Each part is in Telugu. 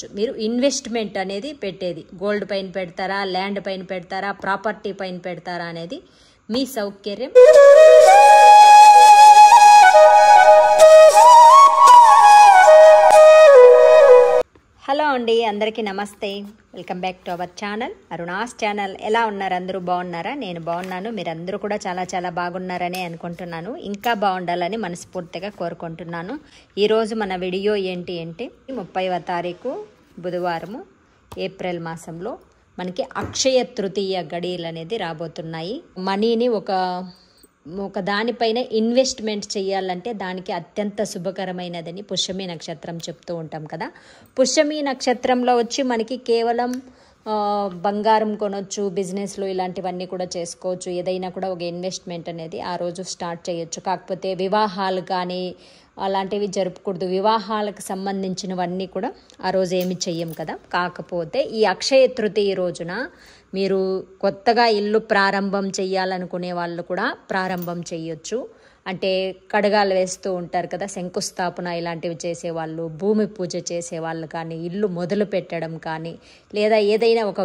మీరు ఇన్వెస్ట్మెంట్ అనేది పెట్టేది గోల్డ్ పైన పెడతారా, ల్యాండ్ పైన పెడతారా, ప్రాపర్టీ పైన పెడతారా అనేది మీ సౌకర్యం. హలో అండి, అందరికీ నమస్తే. Welcome back to our channel Aruna's channel. ఎలా ఉన్నారు? అందరూ బాగున్నారా? నేను బాగున్నాను. మీరందరూ కూడా చాలా బాగున్నారని అనుకుంటున్నాను. ఇంకా బాగుండాలని మనస్ఫూర్తిగా కోరుకుంటున్నాను. ఈరోజు మన వీడియో ఏంటి అంటే 30వ తారీఖు బుధవారము ఏప్రిల్ మాసంలో మనకి అక్షయ తృతీయ గడియలు అనేది రాబోతున్నాయి. మనీని ఒక దానిపైన ఇన్వెస్ట్మెంట్ చేయాలంటే దానికి అత్యంత శుభకరమైనదని పుష్యమి నక్షత్రం చెప్తూ ఉంటాం కదా. పుష్యమి నక్షత్రంలో వచ్చి మనకి కేవలం బంగారం కొనొచ్చు, బిజినెస్లో ఇలాంటివన్నీ కూడా చేసుకోవచ్చు. ఏదైనా కూడా ఒక ఇన్వెస్ట్మెంట్ అనేది ఆ రోజు స్టార్ట్ చేయొచ్చు. కాకపోతే వివాహాలు కానీ అలాంటివి జరుపుకూడదు. వివాహాలకు సంబంధించినవన్నీ కూడా ఆ రోజు ఏమి చెయ్యం కదా. కాకపోతే ఈ అక్షయ తృతీయ రోజున మీరు కొత్తగా ఇల్లు ప్రారంభం చేయాలనుకునే వాళ్ళు కూడా ప్రారంభం చేయొచ్చు. అంటే కడగాలు వేస్తూ ఉంటారు కదా, శంకుస్థాపన ఇలాంటివి చేసేవాళ్ళు, భూమి పూజ చేసేవాళ్ళు కానీ, ఇల్లు మొదలు పెట్టడం కానీ, లేదా ఏదైనా ఒక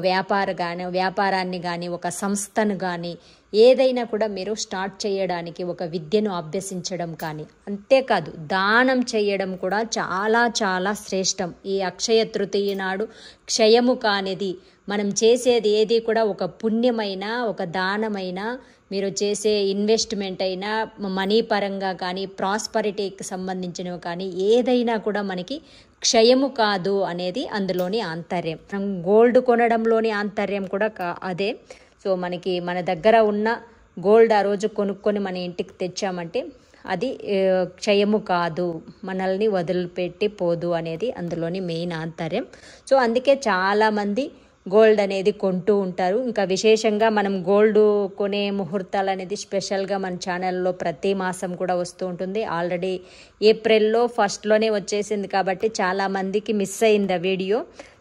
వ్యాపారాన్ని కానీ, ఒక సంస్థను కానీ ఏదైనా కూడా మీరు స్టార్ట్ చేయడానికి, ఒక విద్యను అభ్యసించడం కానీ, అంతేకాదు దానం చేయడం కూడా చాలా శ్రేష్టం. ఈ అక్షయ తృతీయ నాడు క్షయము కానిది మనం చేసేది ఏది కూడా ఒక పుణ్యమైన, ఒక దానమైన, మీరు చేసే ఇన్వెస్ట్మెంట్ అయినా మనీ పరంగా కానీ, ప్రాస్పరిటీకి సంబంధించినవి కానీ ఏదైనా కూడా మనకి క్షయము కాదు అనేది అందులోని ఆంతర్యం. మనం గోల్డ్ కొనడంలోని ఆంతర్యం కూడా అదే. సో మనకి మన దగ్గర ఉన్న గోల్డ్ ఆ రోజు కొనుక్కొని మన ఇంటికి తెచ్చామంటే అది క్షయము కాదు, మనల్ని వదిలిపెట్టి పోదు అనేది అందులోని మెయిన్ ఆంతర్యం. సో అందుకే చాలామంది గోల్డ్ అనేది కొంటూ ఉంటారు. ఇంకా విశేషంగా మనం గోల్డ్ కొనే ముహూర్తాలు అనేది స్పెషల్గా మన ఛానల్లో ప్రతి మాసం కూడా వస్తూ ఉంటుంది. ఆల్రెడీ ఏప్రిల్లో ఫస్ట్లోనే వచ్చేసింది కాబట్టి చాలామందికి మిస్ అయింది ఆ వీడియో.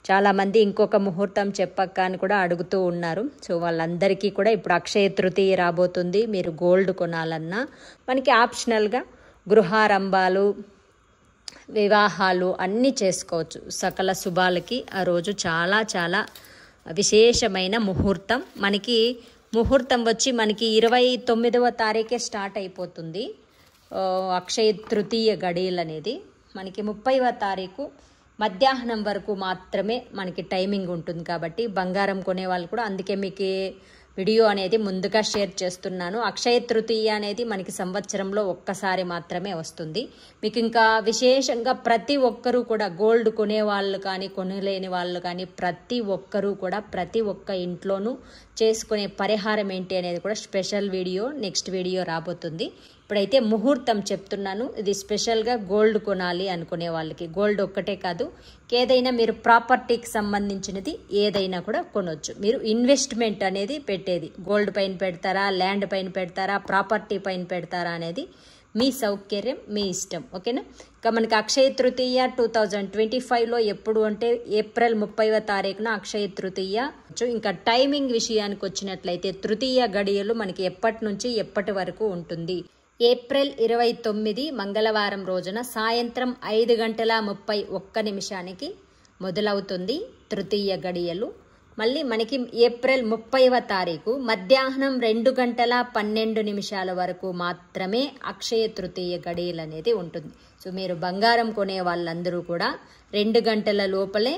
చాలామంది ఇంకొక ముహూర్తం చెప్పక్క అని కూడా అడుగుతూ ఉన్నారు. సో వాళ్ళందరికీ కూడా ఇప్పుడు అక్షయ తృతీయ రాబోతుంది. మీరు గోల్డ్ కొనాలన్నా మనకి ఆప్షనల్గా గృహారంభాలు, వివాహాలు అన్నీ చేసుకోవచ్చు. సకల శుభాలకి ఆ రోజు చాలా విశేషమైన ముహూర్తం. ముహూర్తం వచ్చి మనకి 29వ తారీఖే స్టార్ట్ అయిపోతుంది అక్షయ తృతీయ గడియలు అనేది. మనకి 30వ తారీఖు మధ్యాహ్నం వరకు మాత్రమే మనకి టైమింగ్ ఉంటుంది. కాబట్టి బంగారం కొనే వాళ్ళు కూడా, అందుకే మీకు వీడియో అనేది ముందుగా షేర్ చేస్తున్నాను. అక్షయ తృతీయ అనేది మనకి సంవత్సరంలో ఒక్కసారి మాత్రమే వస్తుంది. మీకు ఇంకా విశేషంగా ప్రతి ఒక్కరూ కూడా గోల్డ్ కొనే వాళ్ళు కానీ, కొనలేని వాళ్ళు కానీ ప్రతి ఒక్కరూ కూడా ప్రతి ఒక్క ఇంట్లోనూ చేసుకునే పరిహారం ఏంటి అనేది కూడా స్పెషల్ వీడియో నెక్స్ట్ వీడియో రాబోతుంది. ఇప్పుడైతే ముహూర్తం చెప్తున్నాను. ఇది స్పెషల్గా గోల్డ్ కొనాలి అనుకునే వాళ్ళకి. గోల్డ్ ఒక్కటే కాదు, ఏదైనా మీరు ప్రాపర్టీకి సంబంధించినది ఏదైనా కూడా కొనవచ్చు. మీరు ఇన్వెస్ట్మెంట్ అనేది పెట్టేది గోల్డ్ పైన పెడతారా, ల్యాండ్ పైన పెడతారా, ప్రాపర్టీ పైన పెడతారా అనేది మీ సౌకర్యం, మీ ఇష్టం. ఓకేనా? ఇక మనకి అక్షయ తృతీయ 2025లో ఎప్పుడు అంటే ఏప్రిల్ 30వ తారీఖున అక్షయ తృతీయ. ఇంకా టైమింగ్ విషయానికి వచ్చినట్లయితే తృతీయ గడియలు మనకి ఎప్పటి నుంచి ఎప్పటి వరకు ఉంటుంది. ఏప్రిల్ 29 మంగళవారం రోజున సాయంత్రం 5:31 మొదలవుతుంది తృతీయ గడియలు. మళ్ళీ మనకి ఏప్రిల్ 30వ తారీఖు మధ్యాహ్నం 2:12 వరకు మాత్రమే అక్షయ తృతీయ గడియలు అనేది ఉంటుంది. సో మీరు బంగారం కొనే వాళ్ళందరూ కూడా 2 గంటల లోపలే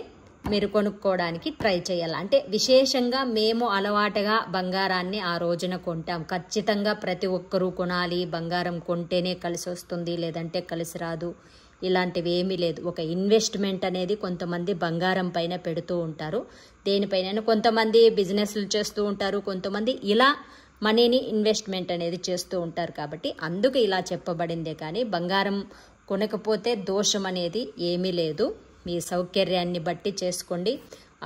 మీరు కొనుక్కోవడానికి ట్రై చేయాలి. అంటే విశేషంగా మేము అలవాటుగా బంగారాన్ని ఆ రోజున కొంటాం. ఖచ్చితంగా ప్రతి ఒక్కరూ కొనాలి, బంగారం కొంటేనే కలిసి వస్తుంది, లేదంటే కలిసి రాదు, ఇలాంటివి ఏమీ లేదు. ఒక ఇన్వెస్ట్మెంట్ అనేది కొంతమంది బంగారం పైన పెడుతూ ఉంటారు, దేనిపైన కొంతమంది బిజినెస్లు చేస్తూ ఉంటారు, కొంతమంది ఇలా మనీని ఇన్వెస్ట్మెంట్ అనేది చేస్తూ ఉంటారు. కాబట్టి అందుకు ఇలా చెప్పబడిందే కానీ బంగారం కొనకపోతే దోషం అనేది ఏమీ లేదు. మీ సౌకర్యాన్ని బట్టి చేసుకోండి.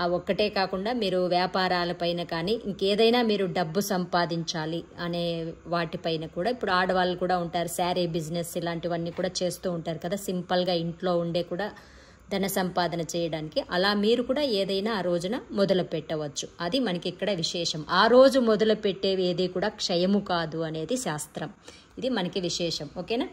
ఆ ఒక్కటే కాకుండా మీరు వ్యాపారాలపైన కానీ ఇంకేదైనా మీరు డబ్బు సంపాదించాలి అనే వాటిపైన కూడా, ఇప్పుడు ఆడవాళ్ళు కూడా ఉంటారు, శారీ బిజినెస్ ఇలాంటివన్నీ కూడా చేస్తూ ఉంటారు కదా, సింపుల్గా ఇంట్లో ఉండే కూడా ధన సంపాదన చేయడానికి. అలా మీరు కూడా ఏదైనా ఆ రోజున మొదలు పెట్టవచ్చు. అది మనకి ఇక్కడ విశేషం. ఆ రోజు మొదలు పెట్టేవి ఏది కూడా క్షయము కాదు అనేది శాస్త్రం. ఇది మనకి విశేషం. ఓకేనా?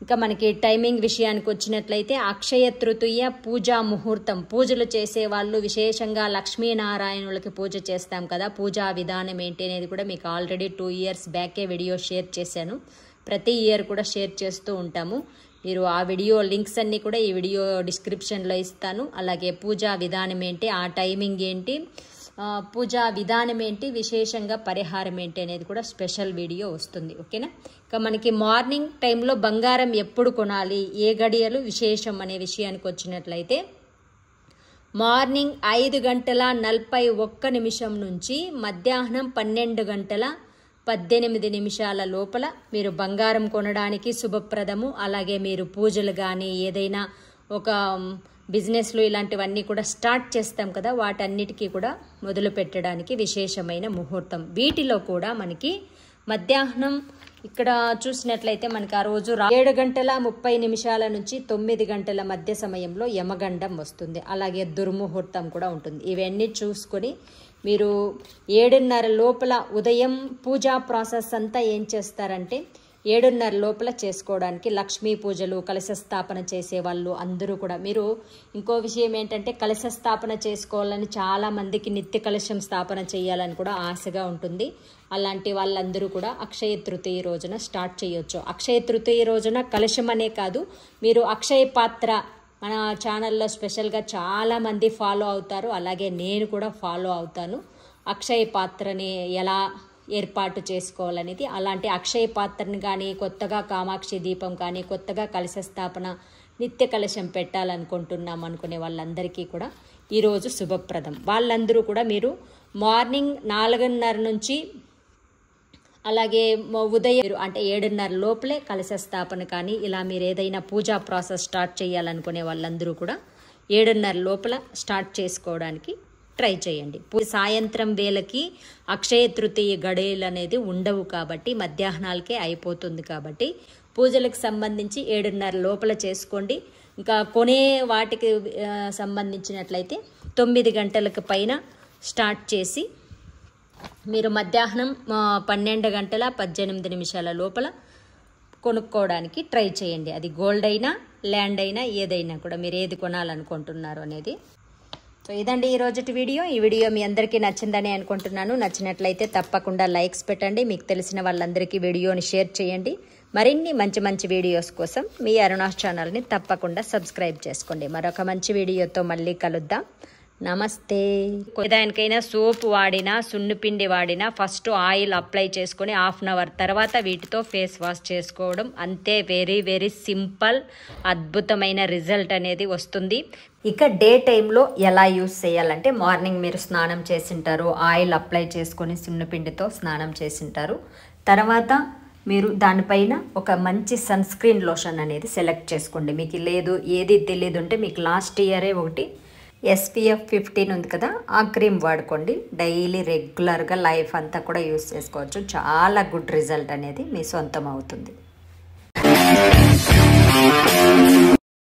ఇంకా మనకి టైమింగ్ విషయానికి వచ్చినట్లయితే అక్షయ తృతీయ పూజా ముహూర్తం. పూజలు చేసే వాళ్ళు విశేషంగా లక్ష్మీనారాయణులకి పూజ చేస్తాం కదా, పూజా విధానం ఏంటి అనేది కూడా మీకు ఆల్రెడీ 2 years బ్యాకే వీడియో షేర్ చేశాను. ప్రతి ఇయర్ కూడా షేర్ చేస్తూ ఉంటాము. మీరు ఆ వీడియో లింక్స్ అన్నీ కూడా ఈ వీడియో డిస్క్రిప్షన్లో ఇస్తాను. అలాగే పూజా విధానం ఏంటి, ఆ టైమింగ్ ఏంటి, పూజా విధానం ఏంటి, విశేషంగా పరిహారం ఏంటి అనేది కూడా స్పెషల్ వీడియో వస్తుంది. ఓకేనా. ఇక మనకి మార్నింగ్ టైంలో బంగారం ఎప్పుడు కొనాలి, ఏ గడియలు విశేషం అనే విషయానికి వచ్చినట్లయితే మార్నింగ్ 5:41 నుంచి మధ్యాహ్నం 12:18 లోపల మీరు బంగారం కొనడానికి శుభప్రదము. అలాగే మీరు పూజలు కానీ ఏదైనా ఒక బిజినెస్లు ఇలాంటివన్నీ కూడా స్టార్ట్ చేస్తాం కదా, వాటన్నిటికీ కూడా మొదలు పెట్టడానికి విశేషమైన ముహూర్తం. వీటిలో కూడా మనకి మధ్యాహ్నం ఇక్కడ చూసినట్లయితే మనకి ఆ రోజు 7:30 నుంచి 9 గంటల మధ్య సమయంలో యమగండం వస్తుంది. అలాగే దుర్ముహూర్తం కూడా ఉంటుంది. ఇవన్నీ చూసుకొని మీరు 7:30 లోపల ఉదయం పూజా ప్రాసెస్ అంతా ఏం చేస్తారంటే 7:30 లోపల చేసుకోవడానికి లక్ష్మీ పూజలు, కలశ స్థాపన చేసేవాళ్ళు అందరూ కూడా. మీరు ఇంకో విషయం ఏంటంటే కలశ స్థాపన చేసుకోవాలని చాలామందికి నిత్య కలశం స్థాపన చేయాలని కూడా ఆశగా ఉంటుంది. అలాంటి వాళ్ళందరూ కూడా అక్షయ తృతీయ రోజున స్టార్ట్ చేయొచ్చు. అక్షయ తృతీయ రోజున కలశం అనే కాదు, మీరు అక్షయ పాత్ర మన ఛానల్లో స్పెషల్గా చాలామంది ఫాలో అవుతారు. అలాగే నేను కూడా ఫాలో అవుతాను. అక్షయ పాత్రని ఎలా ఏర్పాటు చేసుకోవాలనేది, అలాంటి అక్షయ పాత్రని కానీ, కొత్తగా కామాక్షి దీపం కానీ, కొత్తగా కలశ స్థాపన, నిత్య కలశం పెట్టాలనుకుంటున్నాం అనుకునే వాళ్ళందరికీ కూడా ఈరోజు శుభప్రదం. వాళ్ళందరూ కూడా మీరు మార్నింగ్ 4:30 నుంచి అలాగే ఉదయం అంటే 7:30 లోపలే కలశ స్థాపన కానీ ఇలా మీరు ఏదైనా పూజా ప్రాసెస్ స్టార్ట్ చేయాలనుకునే వాళ్ళందరూ కూడా 7:30 లోపల స్టార్ట్ చేసుకోవడానికి ట్రై చేయండి. సాయంత్రం వేళకి అక్షయ తృతీయ గడియలు అనేది ఉండవు కాబట్టి మధ్యాహ్నాలకే అయిపోతుంది కాబట్టి పూజలకు సంబంధించి 7:30 లోపల చేసుకోండి. ఇంకా కొనే వాటికి సంబంధించినట్లయితే 9 గంటలకు పైన స్టార్ట్ చేసి మీరు మధ్యాహ్నం 12:18 లోపల కొనుక్కోవడానికి ట్రై చేయండి. అది గోల్డ్ అయినా ల్యాండ్ అయినా ఏదైనా కూడా మీరు ఏది కొనాలనుకుంటున్నారు అనేది. సో ఇదండి ఈరోజుటి వీడియో. ఈ వీడియో మీ అందరికీ నచ్చిందని అనుకుంటున్నాను. నచ్చినట్లయితే తప్పకుండా లైక్స్ పెట్టండి. మీకు తెలిసిన వాళ్ళందరికీ వీడియోని షేర్ చేయండి. మరిన్ని మంచి మంచి వీడియోస్ కోసం మీ అరుణాస్ ఛానల్ని తప్పకుండా సబ్స్క్రైబ్ చేసుకోండి. మరొక మంచి వీడియోతో మళ్ళీ కలుద్దాం. నమస్తే. దానికైనా సోప్ వాడినా, సున్నిపిండి వాడినా ఫస్ట్ ఆయిల్ అప్లై చేసుకొని 1/2 hour తర్వాత వీటితో ఫేస్ వాష్ చేసుకోవడం అంతే. Very very simple. అద్భుతమైన రిజల్ట్ అనేది వస్తుంది. ఇక డే టైంలో ఎలా యూస్ చేయాలంటే మార్నింగ్ మీరు స్నానం చేసింటారు, ఆయిల్ అప్లై చేసుకొని సున్నిపిండితో స్నానం చేసింటారు. తర్వాత మీరు దానిపైన ఒక మంచి సన్ స్క్రీన్ లోషన్ అనేది సెలెక్ట్ చేసుకోండి. మీకు లేదు ఏది తెలియదు అంటే మీకు లాస్ట్ ఇయరే ఒకటి SPF 15 ఉంది కదా, ఆ క్రీమ్ వాడుకోండి. డైలీ రెగ్యులర్గా లైఫ్ అంతా కూడా యూస్ చేసుకోవచ్చు. చాలా గుడ్ రిజల్ట్ అనేది మీ సొంతం అవుతుంది.